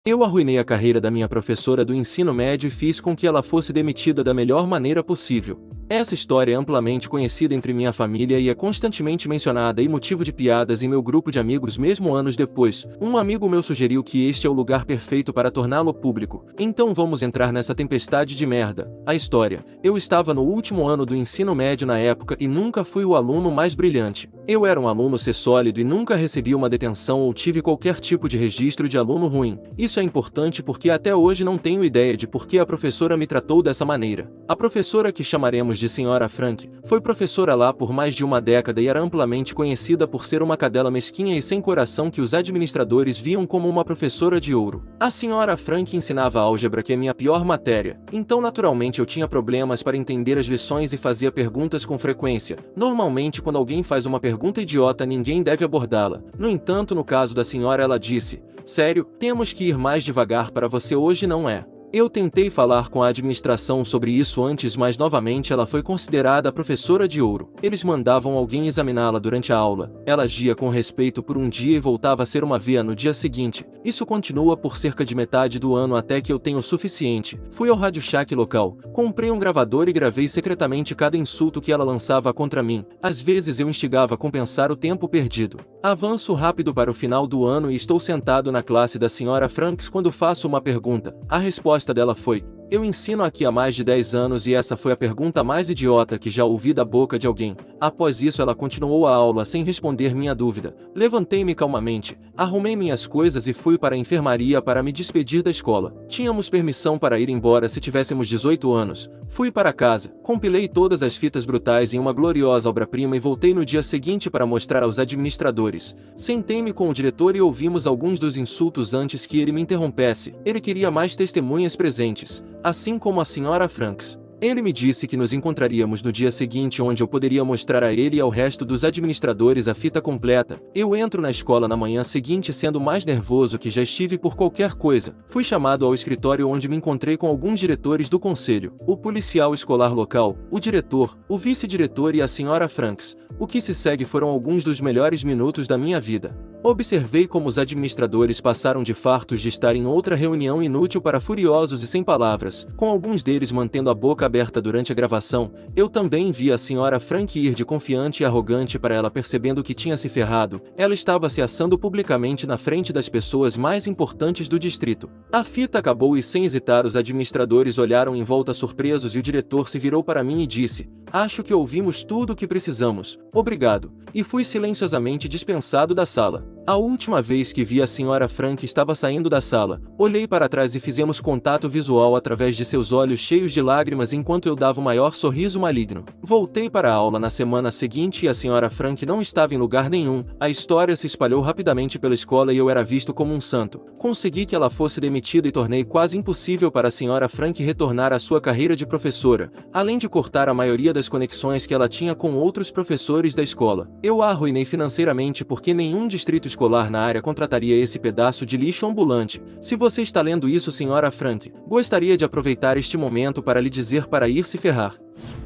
Eu arruinei a carreira da minha professora do ensino médio e fiz com que ela fosse demitida da melhor maneira possível. Essa história é amplamente conhecida entre minha família e é constantemente mencionada e motivo de piadas em meu grupo de amigos mesmo anos depois. Um amigo meu sugeriu que este é o lugar perfeito para torná-lo público. Então vamos entrar nessa tempestade de merda. A história. Eu estava no último ano do ensino médio na época e nunca fui o aluno mais brilhante. Eu era um aluno C sólido e nunca recebi uma detenção ou tive qualquer tipo de registro de aluno ruim. Isso é importante porque até hoje não tenho ideia de por que a professora me tratou dessa maneira. A professora, que chamaremos de Senhora Frank, foi professora lá por mais de uma década e era amplamente conhecida por ser uma cadela mesquinha e sem coração que os administradores viam como uma professora de ouro. A Senhora Frank ensinava álgebra, que é minha pior matéria, então naturalmente eu tinha problemas para entender as lições e fazia perguntas com frequência. Normalmente quando alguém faz uma pergunta idiota ninguém deve abordá-la. No entanto, no caso da senhora, ela disse: "Sério, temos que ir mais devagar para você hoje, não é?" Eu tentei falar com a administração sobre isso antes, mas novamente ela foi considerada a professora de ouro. Eles mandavam alguém examiná-la durante a aula. Ela agia com respeito por um dia e voltava a ser uma véia no dia seguinte. Isso continua por cerca de metade do ano até que eu tenha o suficiente. Fui ao Rádio Shack local, comprei um gravador e gravei secretamente cada insulto que ela lançava contra mim. Às vezes eu instigava a compensar o tempo perdido. Avanço rápido para o final do ano e estou sentado na classe da Senhora Franks quando faço uma pergunta. A resposta dela foi: "Eu ensino aqui há mais de 10 anos e essa foi a pergunta mais idiota que já ouvi da boca de alguém." Após isso ela continuou a aula sem responder minha dúvida. Levantei-me calmamente, arrumei minhas coisas e fui para a enfermaria para me despedir da escola. Tínhamos permissão para ir embora se tivéssemos 18 anos. Fui para casa, compilei todas as fitas brutais em uma gloriosa obra-prima e voltei no dia seguinte para mostrar aos administradores. Sentei-me com o diretor e ouvimos alguns dos insultos antes que ele me interrompesse. Ele queria mais testemunhas presentes, assim como a Senhora Franks. Ele me disse que nos encontraríamos no dia seguinte, onde eu poderia mostrar a ele e ao resto dos administradores a fita completa. Eu entro na escola na manhã seguinte sendo mais nervoso que já estive por qualquer coisa. Fui chamado ao escritório, onde me encontrei com alguns diretores do conselho, o policial escolar local, o diretor, o vice-diretor e a Senhora Franks. O que se segue foram alguns dos melhores minutos da minha vida. Observei como os administradores passaram de fartos de estar em outra reunião inútil para furiosos e sem palavras, com alguns deles mantendo a boca aberta durante a gravação. Eu também vi a Senhora Frank ir de confiante e arrogante para ela, percebendo que tinha se ferrado. Ela estava se assando publicamente na frente das pessoas mais importantes do distrito. A fita acabou e, sem hesitar, os administradores olharam em volta surpresos e o diretor se virou para mim e disse: "Acho que ouvimos tudo o que precisamos. Obrigado." E fui silenciosamente dispensado da sala. A última vez que vi a Senhora Frank estava saindo da sala. Olhei para trás e fizemos contato visual através de seus olhos cheios de lágrimas enquanto eu dava o maior sorriso maligno. Voltei para a aula na semana seguinte e a Senhora Frank não estava em lugar nenhum. A história se espalhou rapidamente pela escola e eu era visto como um santo. Consegui que ela fosse demitida e tornei quase impossível para a Senhora Frank retornar à sua carreira de professora, além de cortar a maioria das conexões que ela tinha com outros professores da escola. Eu a arruinei financeiramente porque nenhum distrito escolar na área contrataria esse pedaço de lixo ambulante. Se você está lendo isso, Senhora Frank, gostaria de aproveitar este momento para lhe dizer para ir se ferrar.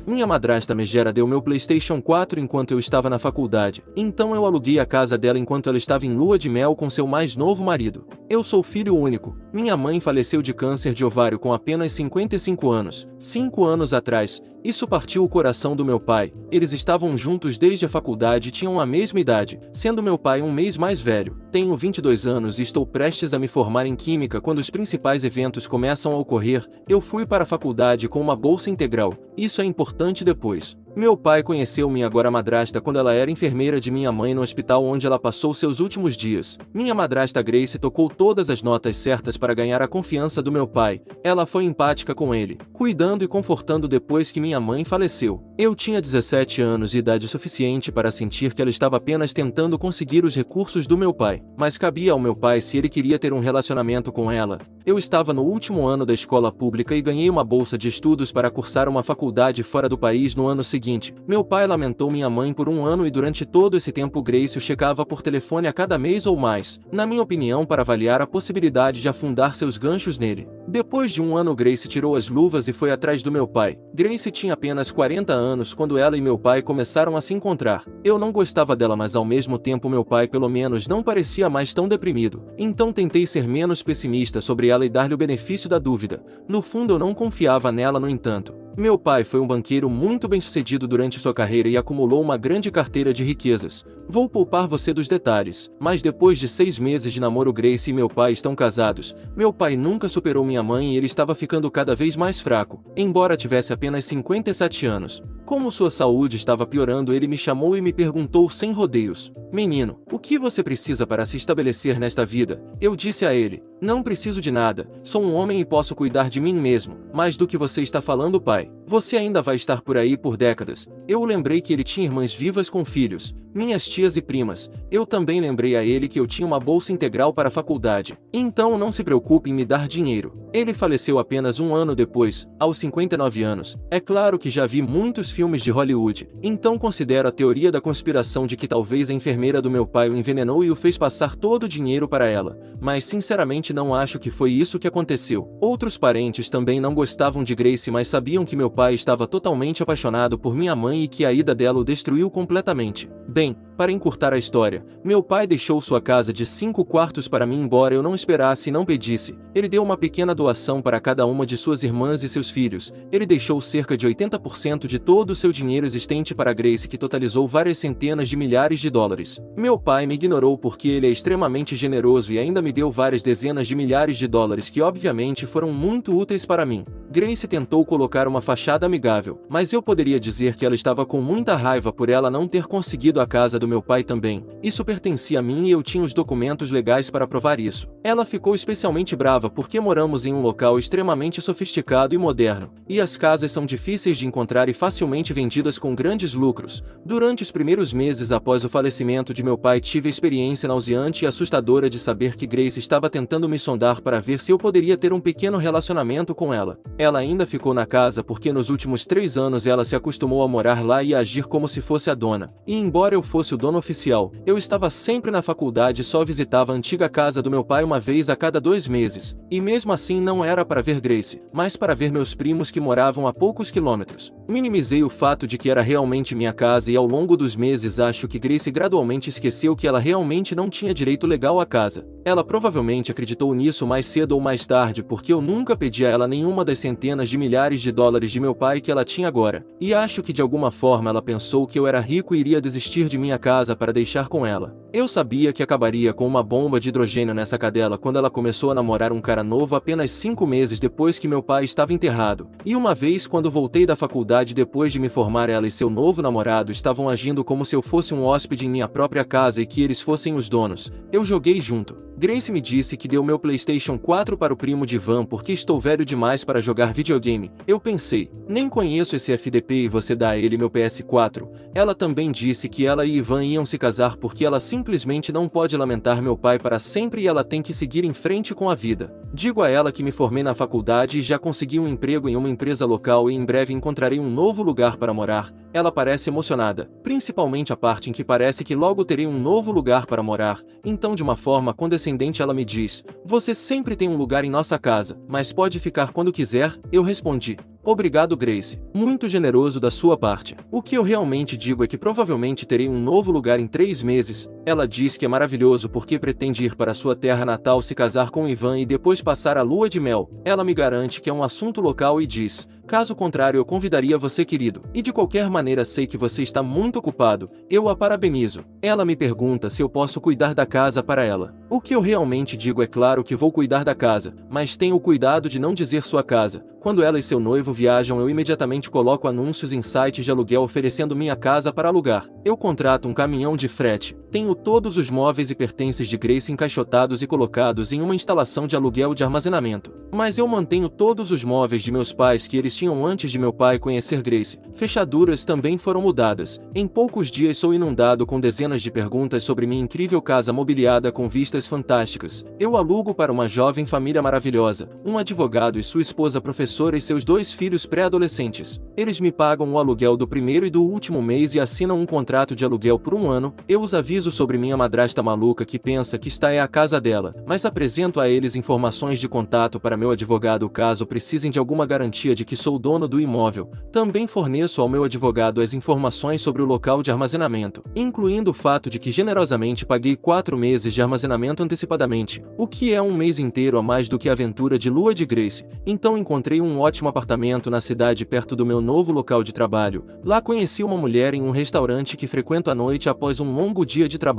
Minha madrasta megera deu meu PlayStation 4 enquanto eu estava na faculdade, então eu aluguei a casa dela enquanto ela estava em lua de mel com seu mais novo marido. Eu sou filho único. Minha mãe faleceu de câncer de ovário com apenas 55 anos. 5 anos atrás. Isso partiu o coração do meu pai. Eles estavam juntos desde a faculdade e tinham a mesma idade, sendo meu pai um mês mais velho. Tenho 22 anos e estou prestes a me formar em Química quando os principais eventos começam a ocorrer. Eu fui para a faculdade com uma bolsa integral. Isso é importante depois. Meu pai conheceu minha agora madrasta quando ela era enfermeira de minha mãe no hospital onde ela passou seus últimos dias. Minha madrasta Grace tocou todas as notas certas para ganhar a confiança do meu pai. Ela foi empática com ele, cuidando e confortando depois que minha mãe faleceu. Eu tinha 17 anos e idade suficiente para sentir que ela estava apenas tentando conseguir os recursos do meu pai, mas cabia ao meu pai se ele queria ter um relacionamento com ela. Eu estava no último ano da escola pública e ganhei uma bolsa de estudos para cursar uma faculdade fora do país no ano seguinte. Meu pai lamentou minha mãe por um ano e durante todo esse tempo Grace o checava por telefone a cada mês ou mais, na minha opinião, para avaliar a possibilidade de afundar seus ganchos nele. Depois de um ano, Grace tirou as luvas e foi atrás do meu pai. Grace tinha apenas 40 anos quando ela e meu pai começaram a se encontrar. Eu não gostava dela, mas ao mesmo tempo meu pai pelo menos não parecia mais tão deprimido. Então tentei ser menos pessimista sobre ela e dar-lhe o benefício da dúvida. No fundo eu não confiava nela, no entanto. Meu pai foi um banqueiro muito bem-sucedido durante sua carreira e acumulou uma grande carteira de riquezas. Vou poupar você dos detalhes, mas depois de 6 meses de namoro, Grace e meu pai estão casados. Meu pai nunca superou minha mãe e ele estava ficando cada vez mais fraco, embora tivesse apenas 57 anos. Como sua saúde estava piorando, ele me chamou e me perguntou sem rodeios: "Menino, o que você precisa para se estabelecer nesta vida?" Eu disse a ele: "Não preciso de nada, sou um homem e posso cuidar de mim mesmo." "Mas do que você está falando, pai? Você ainda vai estar por aí por décadas." Eu lembrei que ele tinha irmãs vivas com filhos, minhas tias e primas. Eu também lembrei a ele que eu tinha uma bolsa integral para a faculdade. "Então não se preocupe em me dar dinheiro." Ele faleceu apenas um ano depois, aos 59 anos. É claro que já vi muitos filmes de Hollywood, então considero a teoria da conspiração de que talvez a enfermeira do meu pai o envenenou e o fez passar todo o dinheiro para ela, mas sinceramente não acho que foi isso que aconteceu. Outros parentes também não gostavam de Grace, mas sabiam que meu pai estava totalmente apaixonado por minha mãe e que a ida dela o destruiu completamente. Bem, para encurtar a história, meu pai deixou sua casa de 5 quartos para mim, embora eu não esperasse e não pedisse. Ele deu uma pequena doação para cada uma de suas irmãs e seus filhos. Ele deixou cerca de 80% de todo o seu dinheiro existente para Grace, que totalizou várias centenas de milhares de dólares. Meu pai me ignorou porque ele é extremamente generoso e ainda me deu várias dezenas de milhares de dólares que obviamente foram muito úteis para mim. Grace tentou colocar uma fachada amigável, mas eu poderia dizer que ela estava com muita raiva por ela não ter conseguido a casa do meu pai também. Isso pertencia a mim e eu tinha os documentos legais para provar isso. Ela ficou especialmente brava porque moramos em um local extremamente sofisticado e moderno, e as casas são difíceis de encontrar e facilmente vendidas com grandes lucros. Durante os primeiros meses após o falecimento de meu pai, tive a experiência nauseante e assustadora de saber que Grace estava tentando me sondar para ver se eu poderia ter um pequeno relacionamento com ela. Ela ainda ficou na casa porque nos últimos 3 anos ela se acostumou a morar lá e a agir como se fosse a dona. E embora eu fosse o dono oficial, eu estava sempre na faculdade e só visitava a antiga casa do meu pai uma vez a cada 2 meses. E mesmo assim não era para ver Grace, mas para ver meus primos que moravam a poucos quilômetros. Minimizei o fato de que era realmente minha casa e ao longo dos meses acho que Grace gradualmente esqueceu que ela realmente não tinha direito legal à casa. Ela provavelmente acreditou nisso mais cedo ou mais tarde porque eu nunca pedi a ela nenhuma das centenas de milhares de dólares de meu pai que ela tinha agora. E acho que de alguma forma ela pensou que eu era rico e iria desistir de minha casa para deixar com ela. Eu sabia que acabaria com uma bomba de hidrogênio nessa cadela quando ela começou a namorar um cara novo apenas 5 meses depois que meu pai estava enterrado. E uma vez quando voltei da faculdade depois de me formar, ela e seu novo namorado estavam agindo como se eu fosse um hóspede em minha própria casa e que eles fossem os donos. Eu joguei junto. Grace me disse que deu meu PlayStation 4 para o primo de Ivan porque estou velho demais para jogar videogame. Eu pensei, nem conheço esse FDP e você dá a ele meu PS4. Ela também disse que ela e Ivan iam se casar porque ela simplesmente não pode lamentar meu pai para sempre e ela tem que seguir em frente com a vida. Digo a ela que me formei na faculdade e já consegui um emprego em uma empresa local e em breve encontrarei um novo lugar para morar. Ela parece emocionada, principalmente a parte em que parece que logo terei um novo lugar para morar. Então, de uma forma condescendente, ela me diz: "Você sempre tem um lugar em nossa casa, mas pode ficar quando quiser." Eu respondi: "Obrigado, Grace. Muito generoso da sua parte. O que eu realmente digo é que provavelmente terei um novo lugar em 3 meses. Ela diz que é maravilhoso porque pretende ir para sua terra natal, se casar com Ivan e depois passar a lua de mel. Ela me garante que é um assunto local e diz: caso contrário eu convidaria você, querido. E de qualquer maneira sei que você está muito ocupado." Eu a parabenizo. Ela me pergunta se eu posso cuidar da casa para ela. O que eu realmente digo é claro que vou cuidar da casa, mas tenho o cuidado de não dizer sua casa. Quando ela e seu noivo viajam, eu imediatamente coloco anúncios em sites de aluguel oferecendo minha casa para alugar. Eu contrato um caminhão de frete. Tenho todos os móveis e pertences de Grace encaixotados e colocados em uma instalação de aluguel de armazenamento. Mas eu mantenho todos os móveis de meus pais que eles tinham antes de meu pai conhecer Grace. Fechaduras também foram mudadas. Em poucos dias sou inundado com dezenas de perguntas sobre minha incrível casa mobiliada com vistas fantásticas. Eu alugo para uma jovem família maravilhosa, um advogado e sua esposa professora e seus 2 filhos pré-adolescentes. Eles me pagam o aluguel do primeiro e do último mês e assinam um contrato de aluguel por 1 ano. Eu os aviso sobre sobre minha madrasta maluca que pensa que esta é a casa dela, mas apresento a eles informações de contato para meu advogado caso precisem de alguma garantia de que sou dono do imóvel. Também forneço ao meu advogado as informações sobre o local de armazenamento, incluindo o fato de que generosamente paguei 4 meses de armazenamento antecipadamente, o que é um mês inteiro a mais do que a aventura de lua de Grace. Então encontrei um ótimo apartamento na cidade perto do meu novo local de trabalho. Lá conheci uma mulher em um restaurante que frequento à noite após um longo dia de trabalho.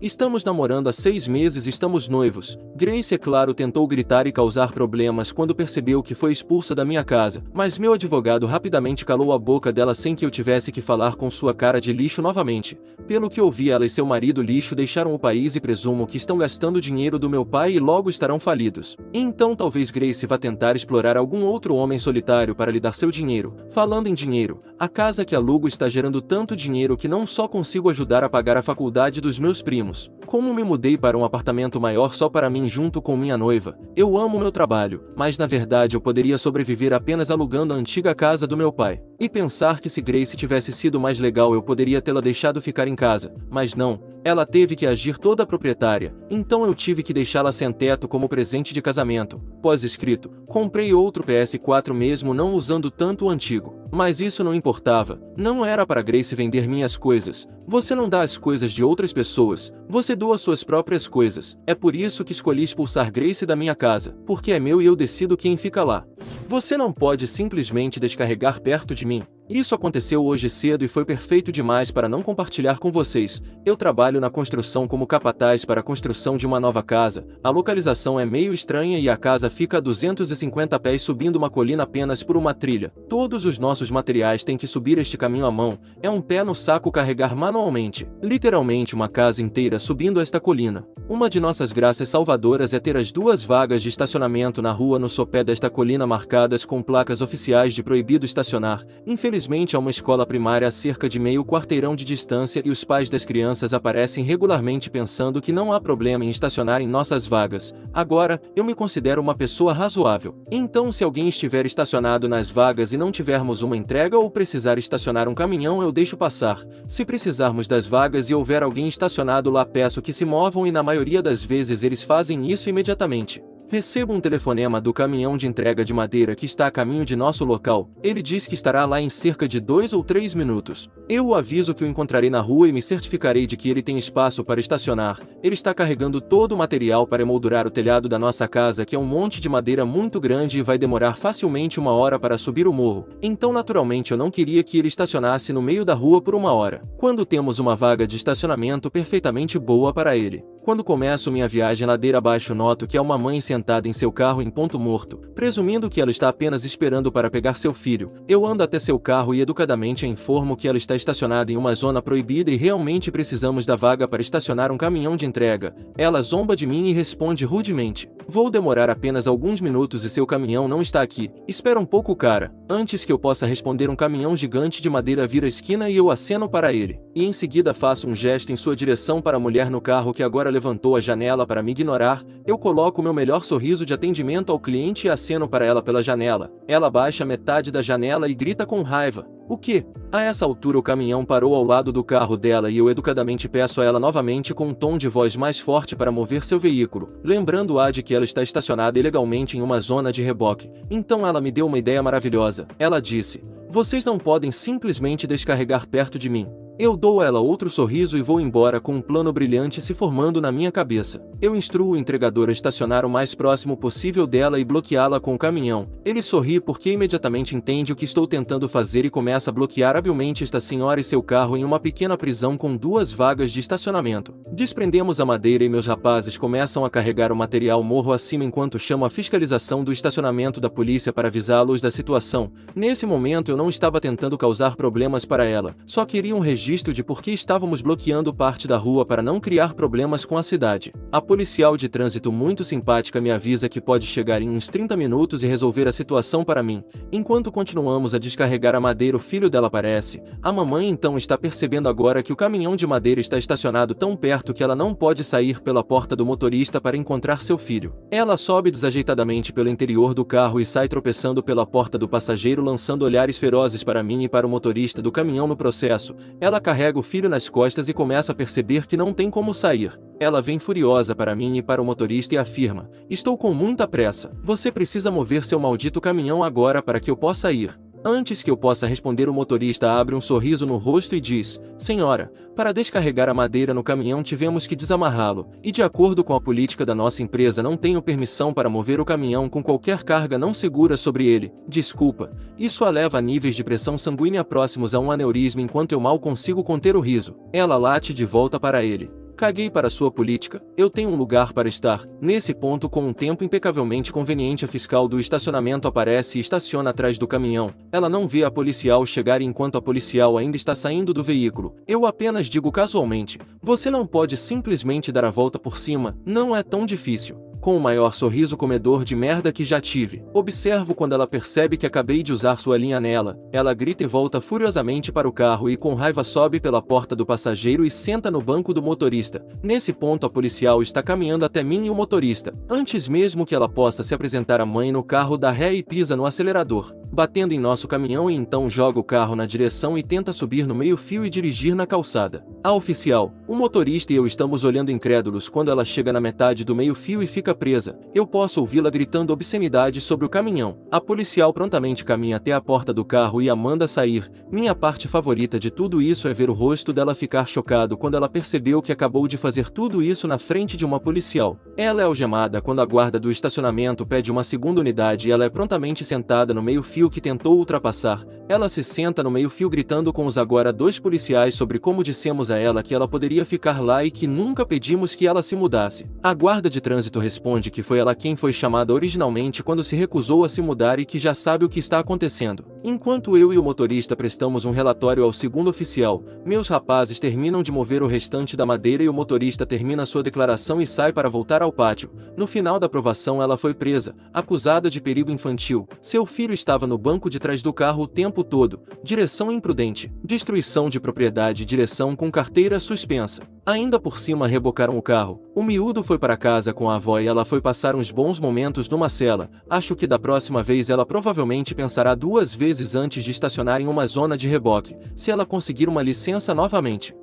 Estamos namorando há 6 meses e estamos noivos. Grace, é claro, tentou gritar e causar problemas quando percebeu que foi expulsa da minha casa, mas meu advogado rapidamente calou a boca dela sem que eu tivesse que falar com sua cara de lixo novamente. Pelo que ouvi, ela e seu marido lixo deixaram o país e presumo que estão gastando dinheiro do meu pai e logo estarão falidos. Então talvez Grace vá tentar explorar algum outro homem solitário para lhe dar seu dinheiro. Falando em dinheiro, a casa que alugo está gerando tanto dinheiro que não só consigo ajudar a pagar a faculdade dos meus primos, como me mudei para um apartamento maior só para mim junto com minha noiva. Eu amo meu trabalho, mas na verdade eu poderia sobreviver apenas alugando a antiga casa do meu pai. E pensar que se Grace tivesse sido mais legal eu poderia tê-la deixado ficar em casa, mas não, ela teve que agir toda proprietária, então eu tive que deixá-la sem teto como presente de casamento. Pós-escrito, comprei outro PS4 mesmo não usando tanto o antigo. Mas isso não importava, não era para Grace vender minhas coisas. Você não dá as coisas de outras pessoas, você doa suas próprias coisas. É por isso que escolhi expulsar Grace da minha casa, porque é meu e eu decido quem fica lá. Você não pode simplesmente descarregar perto de mim. Isso aconteceu hoje cedo e foi perfeito demais para não compartilhar com vocês. Eu trabalho na construção como capataz para a construção de uma nova casa. A localização é meio estranha e a casa fica a 250 pés subindo uma colina apenas por uma trilha. Todos os nossos materiais têm que subir este caminho à mão. É um pé no saco carregar manualmente. Literalmente uma casa inteira subindo esta colina. Uma de nossas graças salvadoras é ter as 2 vagas de estacionamento na rua no sopé desta colina marcadas com placas oficiais de proibido estacionar. Infelizmente há uma escola primária a cerca de meio quarteirão de distância e os pais das crianças aparecem regularmente pensando que não há problema em estacionar em nossas vagas. Agora, eu me considero uma pessoa razoável. Então se alguém estiver estacionado nas vagas e não tivermos uma entrega ou precisar estacionar um caminhão eu deixo passar. Se precisarmos das vagas e houver alguém estacionado lá peço que se movam e na maioria das vezes eles fazem isso imediatamente. Recebo um telefonema do caminhão de entrega de madeira que está a caminho de nosso local. Ele diz que estará lá em cerca de 2 ou 3 minutos. Eu o aviso que o encontrarei na rua e me certificarei de que ele tem espaço para estacionar. Ele está carregando todo o material para emoldurar o telhado da nossa casa, que é um monte de madeira muito grande e vai demorar facilmente 1 hora para subir o morro. Então naturalmente eu não queria que ele estacionasse no meio da rua por 1 hora, quando temos uma vaga de estacionamento perfeitamente boa para ele. Quando começo minha viagem ladeira abaixo noto que há uma mãe sentada em seu carro em ponto morto, presumindo que ela está apenas esperando para pegar seu filho. Eu ando até seu carro e educadamente a informo que ela está estacionada em uma zona proibida e realmente precisamos da vaga para estacionar um caminhão de entrega. Ela zomba de mim e responde rudemente: "Vou demorar apenas alguns minutos e seu caminhão não está aqui. Espera um pouco, cara." Antes que eu possa responder, um caminhão gigante de madeira vira a esquina e eu aceno para ele. E em seguida faço um gesto em sua direção para a mulher no carro que agora levantou a janela para me ignorar. Eu coloco meu melhor sorriso de atendimento ao cliente e aceno para ela pela janela. Ela baixa metade da janela e grita com raiva: "O quê?" A essa altura o caminhão parou ao lado do carro dela e eu educadamente peço a ela novamente com um tom de voz mais forte para mover seu veículo, lembrando-a de que ela está estacionada ilegalmente em uma zona de reboque. Então ela me deu uma ideia maravilhosa. Ela disse: "Vocês não podem simplesmente descarregar perto de mim." Eu dou a ela outro sorriso e vou embora com um plano brilhante se formando na minha cabeça. Eu instruo o entregador a estacionar o mais próximo possível dela e bloqueá-la com o caminhão. Ele sorri porque imediatamente entende o que estou tentando fazer e começa a bloquear habilmente esta senhora e seu carro em uma pequena prisão com 2 vagas de estacionamento. Desprendemos a madeira e meus rapazes começam a carregar o material morro acima enquanto chamo a fiscalização do estacionamento da polícia para avisá-los da situação. Nesse momento eu não estava tentando causar problemas para ela, só queria um registro de por que estávamos bloqueando parte da rua para não criar problemas com a cidade. A policial de trânsito muito simpática me avisa que pode chegar em uns 30 minutos e resolver a situação para mim. Enquanto continuamos a descarregar a madeira, o filho dela aparece. A mamãe então está percebendo agora que o caminhão de madeira está estacionado tão perto que ela não pode sair pela porta do motorista para encontrar seu filho. Ela sobe desajeitadamente pelo interior do carro e sai tropeçando pela porta do passageiro, lançando olhares ferozes para mim e para o motorista do caminhão no processo. Ela Ela carrega o filho nas costas e começa a perceber que não tem como sair. Ela vem furiosa para mim e para o motorista e afirma: estou com muita pressa. Você precisa mover seu maldito caminhão agora para que eu possa ir. Antes que eu possa responder, o motorista abre um sorriso no rosto e diz: senhora, para descarregar a madeira no caminhão tivemos que desamarrá-lo, e de acordo com a política da nossa empresa não tenho permissão para mover o caminhão com qualquer carga não segura sobre ele. Desculpa. Isso a leva a níveis de pressão sanguínea próximos a um aneurisma enquanto eu mal consigo conter o riso. Ela late de volta para ele: caguei para sua política, eu tenho um lugar para estar. Nesse ponto, com um tempo impecavelmente conveniente, a fiscal do estacionamento aparece e estaciona atrás do caminhão. Ela não vê a policial chegar e enquanto a policial ainda está saindo do veículo, eu apenas digo casualmente: você não pode simplesmente dar a volta por cima, não é tão difícil. Com o maior sorriso comedor de merda que já tive. Observo quando ela percebe que acabei de usar sua linha nela. Ela grita e volta furiosamente para o carro e com raiva sobe pela porta do passageiro e senta no banco do motorista. Nesse ponto, a policial está caminhando até mim e o motorista. Antes mesmo que ela possa se apresentar à mãe no carro, dá ré e pisa no acelerador, batendo em nosso caminhão, e então joga o carro na direção e tenta subir no meio-fio e dirigir na calçada. A oficial, o motorista e eu estamos olhando incrédulos quando ela chega na metade do meio-fio e fica presa. Eu posso ouvi-la gritando obscenidades sobre o caminhão. A policial prontamente caminha até a porta do carro e a manda sair. Minha parte favorita de tudo isso é ver o rosto dela ficar chocado quando ela percebeu que acabou de fazer tudo isso na frente de uma policial. Ela é algemada quando a guarda do estacionamento pede uma segunda unidade e ela é prontamente sentada no meio-fio que tentou ultrapassar. Ela se senta no meio-fio gritando com os agora dois policiais sobre como dissemos a ela que ela poderia ficar lá e que nunca pedimos que ela se mudasse. A guarda de trânsito responde que foi ela quem foi chamada originalmente quando se recusou a se mudar e que já sabe o que está acontecendo. Enquanto eu e o motorista prestamos um relatório ao segundo oficial, meus rapazes terminam de mover o restante da madeira e o motorista termina sua declaração e sai para voltar ao pátio. No final da aprovação, ela foi presa, acusada de perigo infantil. Seu filho estava no banco de trás do carro o tempo todo. Direção imprudente, destruição de propriedade, direção com carteira suspensa. Ainda por cima rebocaram o carro. O miúdo foi para casa com a avó e ela foi passar uns bons momentos numa cela. Acho que da próxima vez ela provavelmente pensará duas vezes antes de estacionar em uma zona de reboque, se ela conseguir uma licença novamente.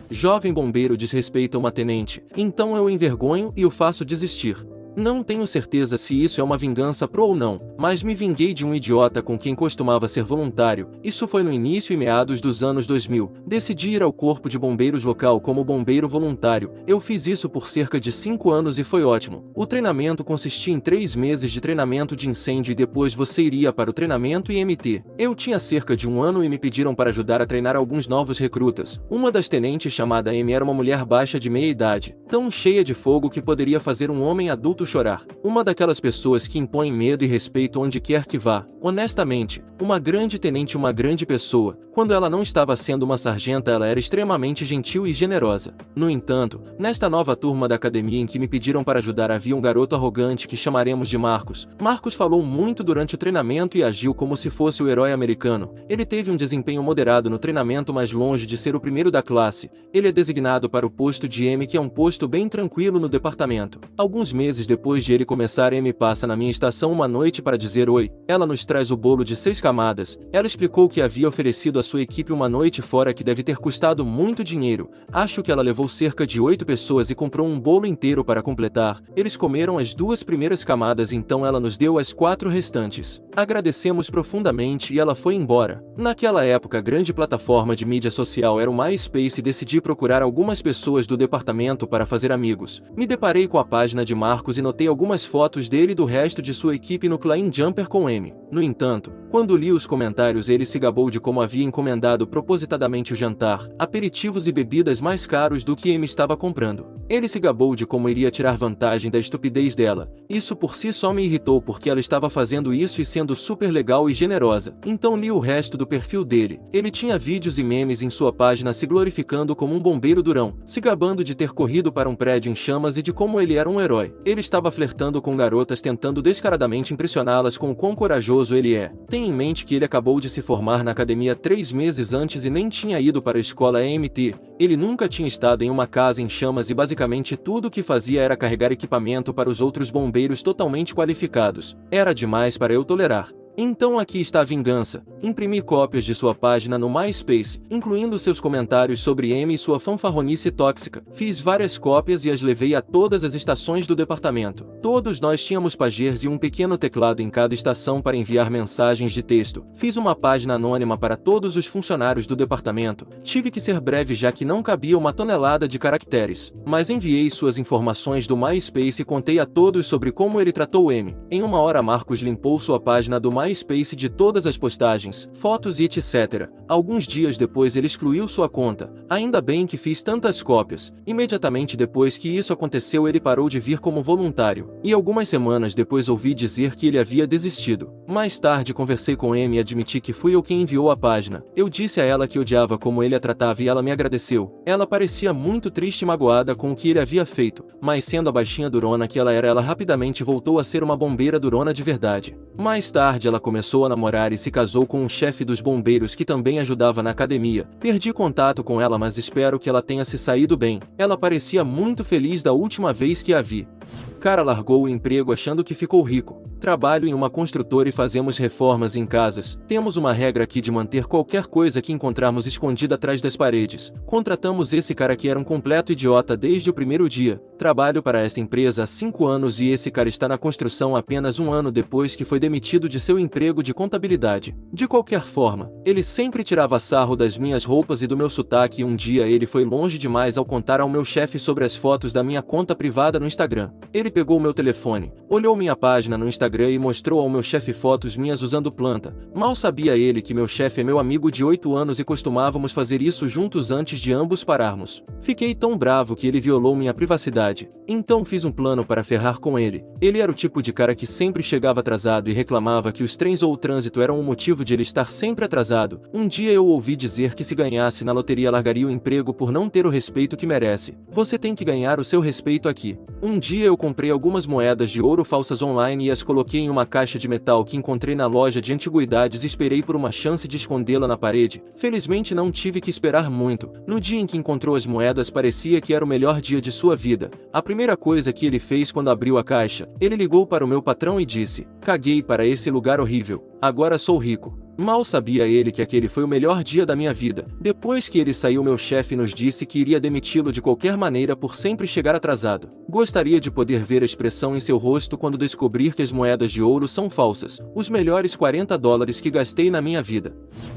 Jovem bombeiro desrespeita uma tenente, então eu envergonho e o faço desistir. Não tenho certeza se isso é uma vingança pro ou não, mas me vinguei de um idiota com quem costumava ser voluntário. Isso foi no início e meados dos anos 2000. Decidi ir ao corpo de bombeiros local como bombeiro voluntário. Eu fiz isso por cerca de 5 anos e foi ótimo. O treinamento consistia em 3 meses de treinamento de incêndio e depois você iria para o treinamento IMT. Eu tinha cerca de 1 ano e me pediram para ajudar a treinar alguns novos recrutas. Uma das tenentes, chamada Amy, era uma mulher baixa de meia idade, tão cheia de fogo que poderia fazer um homem adulto chorar. Uma daquelas pessoas que impõem medo e respeito onde quer que vá. Honestamente, uma grande tenente, uma grande pessoa. Quando ela não estava sendo uma sargenta, ela era extremamente gentil e generosa. No entanto, nesta nova turma da academia em que me pediram para ajudar, havia um garoto arrogante que chamaremos de Marcos. Marcos falou muito durante o treinamento e agiu como se fosse o herói americano. Ele teve um desempenho moderado no treinamento, mas longe de ser o primeiro da classe. Ele é designado para o posto de M, que é um posto bem tranquilo no departamento. Alguns meses depois de ele começar, M passa na minha estação uma noite para dizer oi. Ela nos traz o bolo de 6 camadas. Ela explicou que havia oferecido à sua equipe uma noite fora que deve ter custado muito dinheiro. Acho que ela levou cerca de 8 pessoas e comprou um bolo inteiro para completar. Eles comeram as 2 primeiras camadas, então ela nos deu as 4 restantes. Agradecemos profundamente e ela foi embora. Naquela época, a grande plataforma de mídia social era o MySpace e decidi procurar algumas pessoas do departamento para fazer amigos. Me deparei com a página de Marcos e notei algumas fotos dele e do resto de sua equipe no Klein Jumper com M. No entanto, quando li os comentários, ele se gabou de como havia encomendado propositadamente o jantar, aperitivos e bebidas mais caros do que M estava comprando. Ele se gabou de como iria tirar vantagem da estupidez dela. Isso por si só me irritou porque ela estava fazendo isso e sendo super legal e generosa. Então li o resto do perfil dele. Ele tinha vídeos e memes em sua página se glorificando como um bombeiro durão, se gabando de ter corrido para um prédio em chamas e de como ele era um herói. Ele estava flertando com garotas, tentando descaradamente impressioná-las com o quão corajoso ele é. Tenha em mente que ele acabou de se formar na academia 3 meses antes e nem tinha ido para a escola EMT. Ele nunca tinha estado em uma casa em chamas e basicamente tudo o que fazia era carregar equipamento para os outros bombeiros totalmente qualificados. Era demais para eu tolerar. Então aqui está a vingança. Imprimi cópias de sua página no MySpace, incluindo seus comentários sobre Amy e sua fanfarronice tóxica. Fiz várias cópias e as levei a todas as estações do departamento. Todos nós tínhamos pagers e um pequeno teclado em cada estação para enviar mensagens de texto. Fiz uma página anônima para todos os funcionários do departamento. Tive que ser breve já que não cabia uma tonelada de caracteres. Mas enviei suas informações do MySpace e contei a todos sobre como ele tratou Amy. Em uma hora Marcos limpou sua página do MySpace de todas as postagens, fotos e etc. Alguns dias depois ele excluiu sua conta. Ainda bem que fiz tantas cópias. Imediatamente depois que isso aconteceu ele parou de vir como voluntário. E algumas semanas depois ouvi dizer que ele havia desistido. Mais tarde conversei com Amy e admiti que fui eu quem enviou a página. Eu disse a ela que odiava como ele a tratava e ela me agradeceu. Ela parecia muito triste e magoada com o que ele havia feito, mas sendo a baixinha durona que ela rapidamente voltou a ser uma bombeira durona de verdade. Mais tarde ela começou a namorar e se casou com um chefe dos bombeiros que também ajudava na academia. Perdi contato com ela, mas espero que ela tenha se saído bem. Ela parecia muito feliz da última vez que a vi. Cara largou o emprego achando que ficou rico. Trabalho em uma construtora e fazemos reformas em casas. Temos uma regra aqui de manter qualquer coisa que encontrarmos escondida atrás das paredes. Contratamos esse cara que era um completo idiota desde o primeiro dia. Trabalho para esta empresa há 5 anos e esse cara está na construção apenas 1 ano depois que foi demitido de seu emprego de contabilidade. De qualquer forma, ele sempre tirava sarro das minhas roupas e do meu sotaque e um dia ele foi longe demais ao contar ao meu chefe sobre as fotos da minha conta privada no Instagram. Ele pegou meu telefone, olhou minha página no Instagram e mostrou ao meu chefe fotos minhas usando planta. Mal sabia ele que meu chefe é meu amigo de 8 anos e costumávamos fazer isso juntos antes de ambos pararmos. Fiquei tão bravo que ele violou minha privacidade. Então fiz um plano para ferrar com ele. Ele era o tipo de cara que sempre chegava atrasado e reclamava que os trens ou o trânsito eram o motivo de ele estar sempre atrasado. Um dia eu ouvi dizer que se ganhasse na loteria largaria o emprego por não ter o respeito que merece. Você tem que ganhar o seu respeito aqui. Um dia eu comprei algumas moedas de ouro falsas online e as coloquei em uma caixa de metal que encontrei na loja de antiguidades e esperei por uma chance de escondê-la na parede. Felizmente não tive que esperar muito. No dia em que encontrou as moedas parecia que era o melhor dia de sua vida. A primeira coisa que ele fez quando abriu a caixa, ele ligou para o meu patrão e disse: "Caguei para esse lugar horrível. Agora sou rico." Mal sabia ele que aquele foi o melhor dia da minha vida. Depois que ele saiu, meu chefe nos disse que iria demiti-lo de qualquer maneira por sempre chegar atrasado. Gostaria de poder ver a expressão em seu rosto quando descobrir que as moedas de ouro são falsas. Os melhores $40 que gastei na minha vida.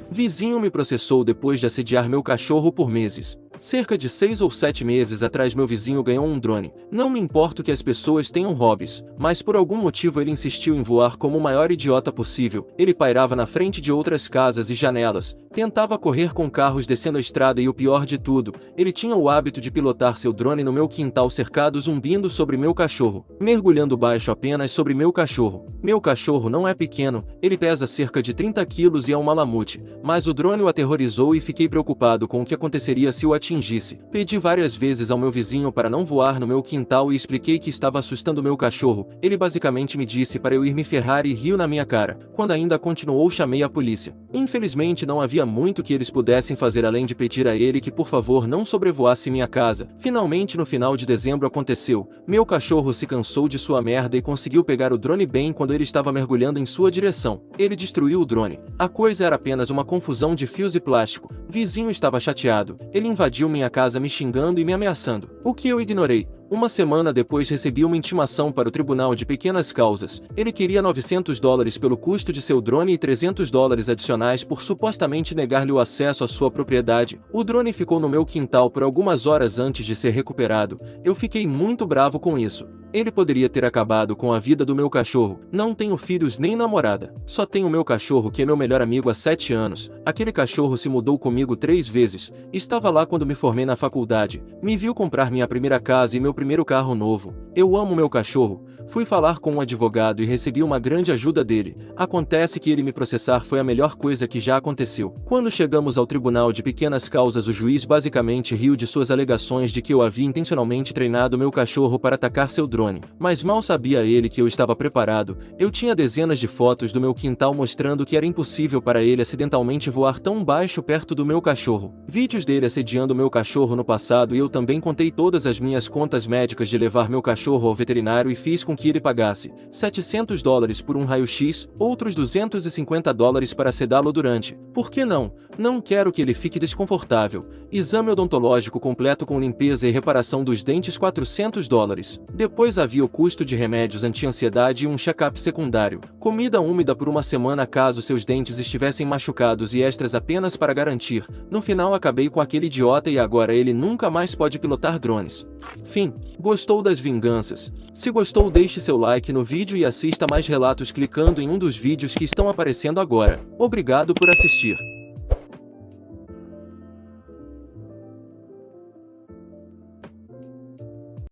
Vizinho me processou depois de assediar meu cachorro por meses. Cerca de 6 ou 7 meses atrás meu vizinho ganhou um drone. Não me importo que as pessoas tenham hobbies, mas por algum motivo ele insistiu em voar como o maior idiota possível. Ele pairava na frente de outras casas e janelas, tentava correr com carros descendo a estrada e o pior de tudo, ele tinha o hábito de pilotar seu drone no meu quintal cercado zumbindo sobre meu cachorro, mergulhando baixo apenas sobre meu cachorro. Meu cachorro não é pequeno, ele pesa cerca de 30 quilos e é um malamute, mas o drone o aterrorizou e fiquei preocupado com o que aconteceria se o atingisse. Pedi várias vezes ao meu vizinho para não voar no meu quintal e expliquei que estava assustando meu cachorro. Ele basicamente me disse para eu ir me ferrar e riu na minha cara. Quando ainda continuou, chamei a polícia. Infelizmente não havia muito que eles pudessem fazer além de pedir a ele que por favor não sobrevoasse minha casa. Finalmente no final de dezembro aconteceu. Meu cachorro se cansou de sua merda e conseguiu pegar o drone bem quando ele estava mergulhando em sua direção. Ele destruiu o drone. A coisa era apenas uma confusão de fios e plástico. Vizinho estava chateado. Ele invadiu minha casa me xingando e me ameaçando. O que eu ignorei. Uma semana depois recebi uma intimação para o Tribunal de Pequenas Causas. Ele queria $900 pelo custo de seu drone e $300 adicionais por supostamente negar-lhe o acesso à sua propriedade. O drone ficou no meu quintal por algumas horas antes de ser recuperado. Eu fiquei muito bravo com isso. Ele poderia ter acabado com a vida do meu cachorro. Não tenho filhos nem namorada. Só tenho meu cachorro que é meu melhor amigo há 7 anos. Aquele cachorro se mudou comigo 3 vezes. Estava lá quando me formei na faculdade. Me viu comprar minha primeira casa e meu primeiro carro novo. Eu amo meu cachorro. Fui falar com um advogado e recebi uma grande ajuda dele. Acontece que ele me processar foi a melhor coisa que já aconteceu. Quando chegamos ao Tribunal de Pequenas Causas, o juiz basicamente riu de suas alegações de que eu havia intencionalmente treinado meu cachorro para atacar seu drone. Mas mal sabia ele que eu estava preparado. Eu tinha dezenas de fotos do meu quintal mostrando que era impossível para ele acidentalmente voar tão baixo perto do meu cachorro. Vídeos dele assediando meu cachorro no passado, e eu também contei todas as minhas contas médicas de levar meu cachorro ao veterinário e fiz com que ele pagasse $700 por um raio-x, outros $250 para sedá-lo durante. Por que não? Não quero que ele fique desconfortável. Exame odontológico completo com limpeza e reparação dos dentes $400. Depois havia o custo de remédios anti-ansiedade e um check-up secundário. Comida úmida por uma semana caso seus dentes estivessem machucados e extras apenas para garantir. No final acabei com aquele idiota e agora ele nunca mais pode pilotar drones. Fim. Gostou das vinganças? Se gostou, deixe seu like no vídeo e assista mais relatos clicando em um dos vídeos que estão aparecendo agora. Obrigado por assistir.